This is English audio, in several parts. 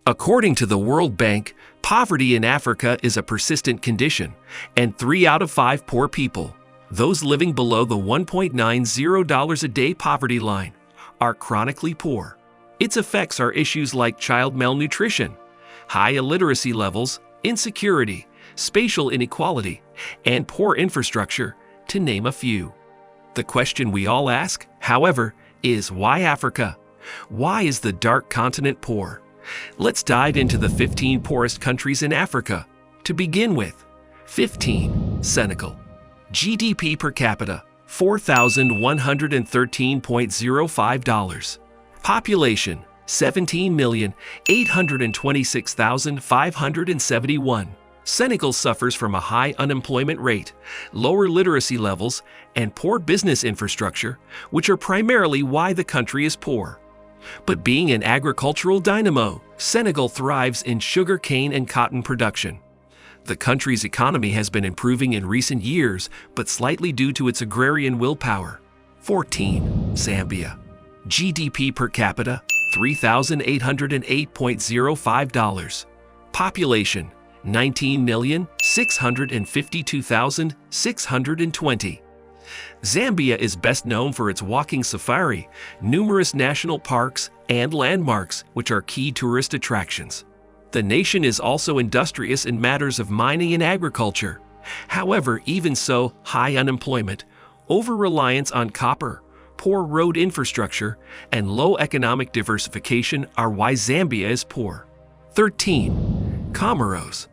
According to the World Bank, poverty in Africa is a persistent condition, and 3 out of 5 poor people, those living below the $1.90 a day poverty line, are chronically poor. Its effects are issues like child malnutrition, high illiteracy levels, insecurity, spatial inequality, and poor infrastructure, to name a few. The question we all ask, however, is why Africa? Why is the dark continent poor? Let's dive into the 15 poorest countries in Africa. To begin with, 15. Senegal. GDP per capita, $4,113.05. Population, 17,826,571. Senegal suffers from a high unemployment rate, lower literacy levels, and poor business infrastructure, which are primarily why the country is poor. But being an agricultural dynamo, Senegal thrives in sugarcane and cotton production. The country's economy has been improving in recent years, but slightly due to its agrarian willpower. 14. Zambia. GDP per capita, $3,808.05. Population, 19,652,620. Zambia is best known for its walking safari, numerous national parks, and landmarks, which are key tourist attractions. The nation is also industrious in matters of mining and agriculture. However, even so, high unemployment, over-reliance on copper, poor road infrastructure, and low economic diversification are why Zambia is poor. 13. Comoros.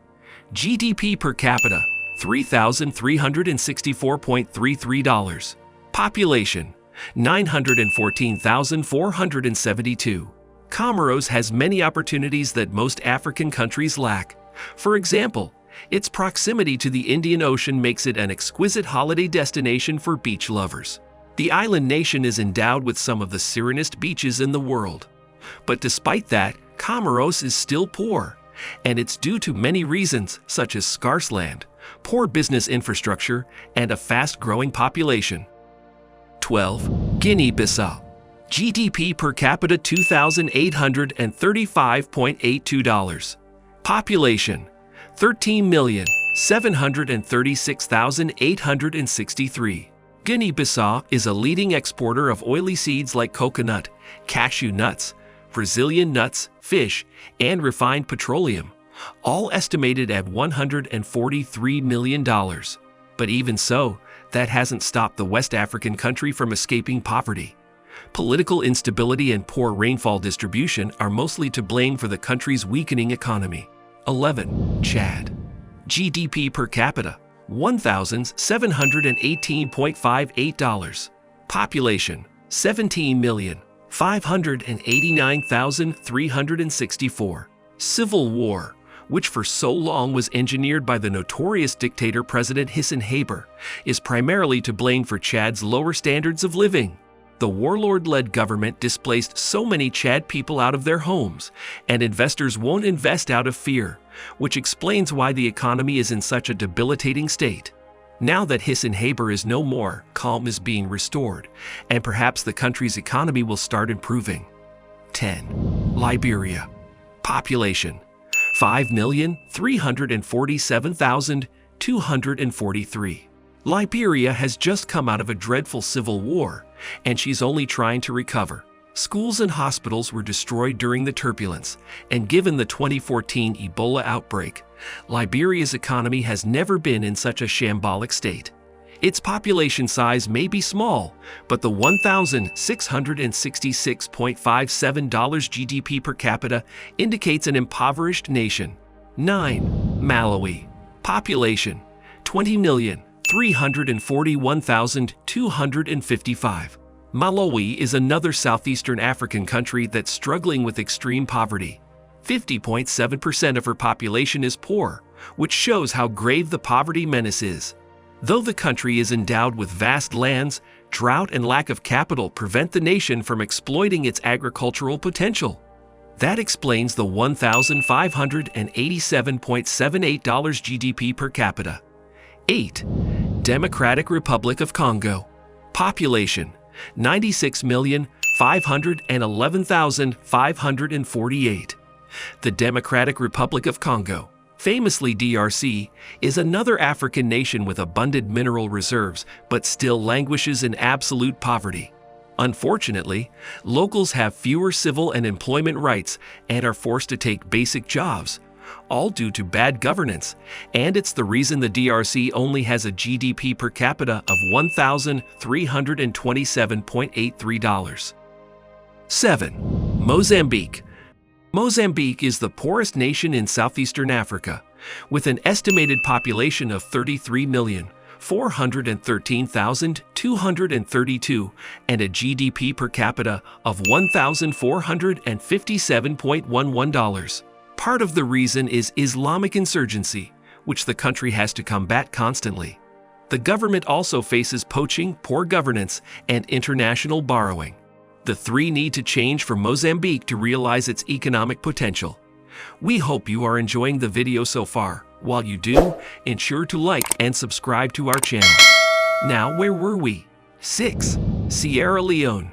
GDP per capita, $3,364.33. Population, 914,472. Comoros has many opportunities that most African countries lack. For example, its proximity to the Indian Ocean makes it an exquisite holiday destination for beach lovers. The island nation is endowed with some of the serenest beaches in the world. But despite that, Comoros is still poor, and it's due to many reasons such as scarce land, poor business infrastructure, and a fast-growing population. 12. Guinea-Bissau. GDP per capita $2,835.82. Population, 13,736,863. Guinea-Bissau is a leading exporter of oily seeds like coconut, cashew nuts, Brazilian nuts, fish, and refined petroleum, all estimated at $143 million. But even so, that hasn't stopped the West African country from escaping poverty. Political instability and poor rainfall distribution are mostly to blame for the country's weakening economy. 11. Chad. GDP per capita, $1,718.58. Population, 17,589,364. Civil war, which for so long was engineered by the notorious dictator President Hissin Haber, is primarily to blame for Chad's lower standards of living. The warlord-led government displaced so many Chad people out of their homes, and investors won't invest out of fear, which explains why the economy is in such a debilitating state. Now that Hissin Haber is no more, calm is being restored, and perhaps the country's economy will start improving. 10. Liberia. Population, 5,347,243. Liberia has just come out of a dreadful civil war, and she's only trying to recover. Schools and hospitals were destroyed during the turbulence, and given the 2014 Ebola outbreak, Liberia's economy has never been in such a shambolic state. Its population size may be small, but the $1,666.57 GDP per capita indicates an impoverished nation. 9. Malawi. Population, 20,341,255. Malawi is another southeastern African country that's struggling with extreme poverty. 50.7% of her population is poor, which shows how grave the poverty menace is. Though the country is endowed with vast lands, drought and lack of capital prevent the nation from exploiting its agricultural potential. That explains the $1,587.78 GDP per capita. 8. Democratic Republic of Congo. Population, 96,511,548. The Democratic Republic of Congo, famously DRC, is another African nation with abundant mineral reserves but still languishes in absolute poverty. Unfortunately, locals have fewer civil and employment rights and are forced to take basic jobs, all due to bad governance, and it's the reason the DRC only has a GDP per capita of $1,327.83. 7. Mozambique. Mozambique is the poorest nation in southeastern Africa, with an estimated population of 33,413,232 and a GDP per capita of $1,457.11. Part of the reason is Islamic insurgency, which the country has to combat constantly. The government also faces poaching, poor governance, and international borrowing. The three need to change for Mozambique to realize its economic potential. We hope you are enjoying the video so far. While you do, ensure to like and subscribe to our channel. Now, where were we? 6. Sierra Leone.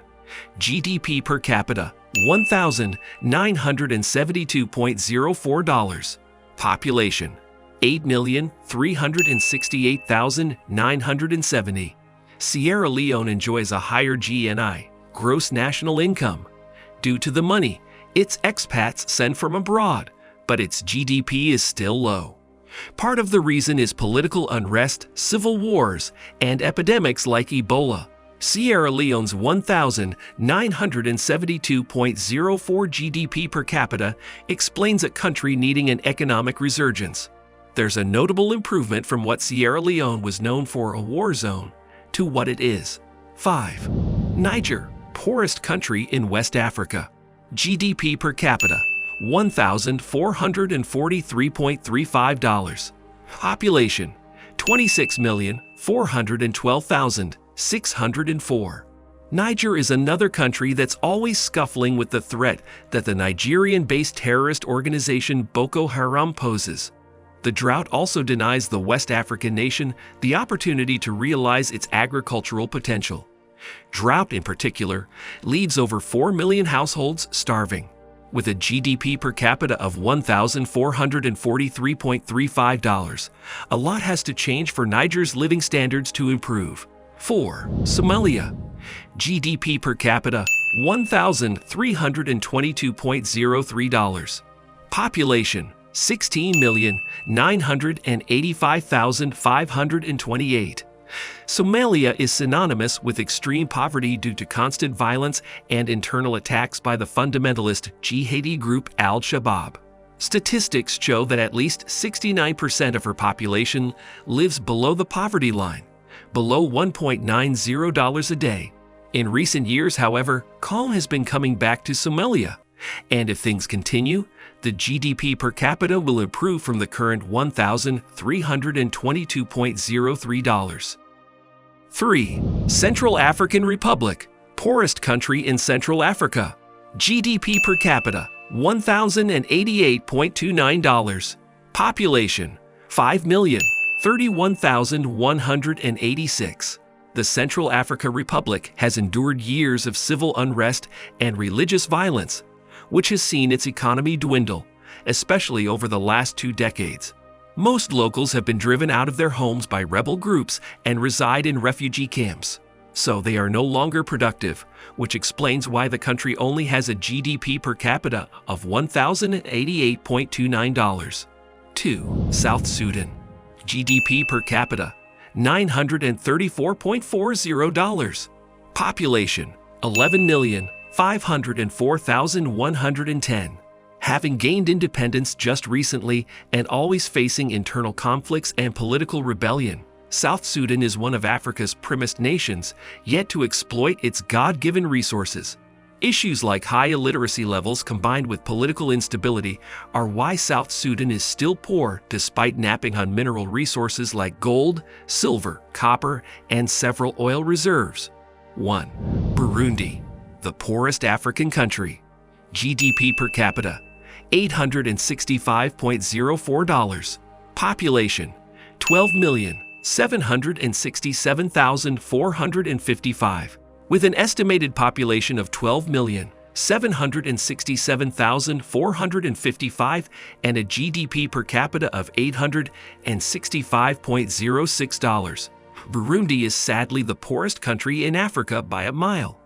GDP per capita, $1,972.04. Population, 8,368,970. Sierra Leone enjoys a higher GNI, gross national income, due to the money its expats send from abroad, but its GDP is still low. Part of the reason is political unrest, civil wars, and epidemics like Ebola. Sierra Leone's $1,972.04 GDP per capita explains a country needing an economic resurgence. There's a notable improvement from what Sierra Leone was known for, a war zone, to what it is. 5. Niger, poorest country in West Africa. GDP per capita, $1,443.35. Population, 26,412,604. Niger is another country that's always scuffling with the threat that the Nigerian-based terrorist organization Boko Haram poses. The drought also denies the West African nation the opportunity to realize its agricultural potential. Drought, in particular, leaves over 4 million households starving. With a GDP per capita of $1,443.35, a lot has to change for Niger's living standards to improve. 4. Somalia. GDP per capita, $1,322.03. Population, 16,985,528. Somalia is synonymous with extreme poverty due to constant violence and internal attacks by the fundamentalist jihadi group Al-Shabaab. Statistics show that at least 69% of her population lives below the poverty line, below $1.90 a day. In recent years, however, calm has been coming back to Somalia, and if things continue, the GDP per capita will improve from the current $1,322.03. 3. Central African Republic, poorest country in Central Africa. GDP per capita, $1,088.29. Population, 5,031,186. The Central Africa Republic has endured years of civil unrest and religious violence, which has seen its economy dwindle, especially over the last 2 decades. Most locals have been driven out of their homes by rebel groups and reside in refugee camps, so they are no longer productive, which explains why the country only has a GDP per capita of $1,088.29. 2. South Sudan. GDP per capita, $934.40. Population, 11,504,110. Having gained independence just recently and always facing internal conflicts and political rebellion, South Sudan is one of Africa's primmest nations, yet to exploit its God-given resources. Issues like high illiteracy levels combined with political instability are why South Sudan is still poor despite napping on mineral resources like gold, silver, copper, and several oil reserves. 1. Burundi, the poorest African country. GDP per capita, $865.04. Population, 12,767,455. With an estimated population of 12 $767,455, and a GDP per capita of $865.06. Burundi is sadly the poorest country in Africa by a mile.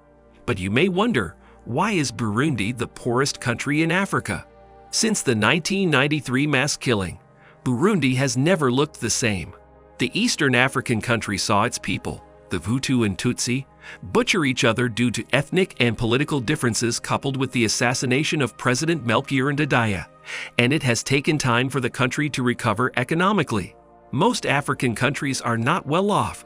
But you may wonder, why is Burundi the poorest country in Africa? Since the 1993 mass killing, Burundi has never looked the same. The Eastern African country saw its people, the Hutu and Tutsi, butcher each other due to ethnic and political differences coupled with the assassination of President Melchior Ndadaye, and it has taken time for the country to recover economically. Most African countries are not well off.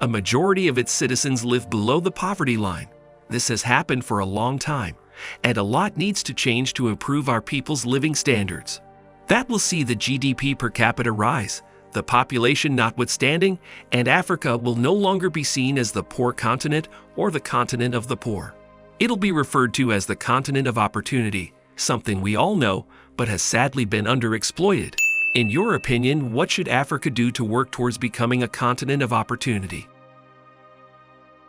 A majority of its citizens live below the poverty line. This has happened for a long time, and a lot needs to change to improve our people's living standards. That will see the GDP per capita rise, the population notwithstanding, and Africa will no longer be seen as the poor continent or the continent of the poor. It'll be referred to as the continent of opportunity, something we all know but has sadly been underexploited. In your opinion, what should Africa do to work towards becoming a continent of opportunity?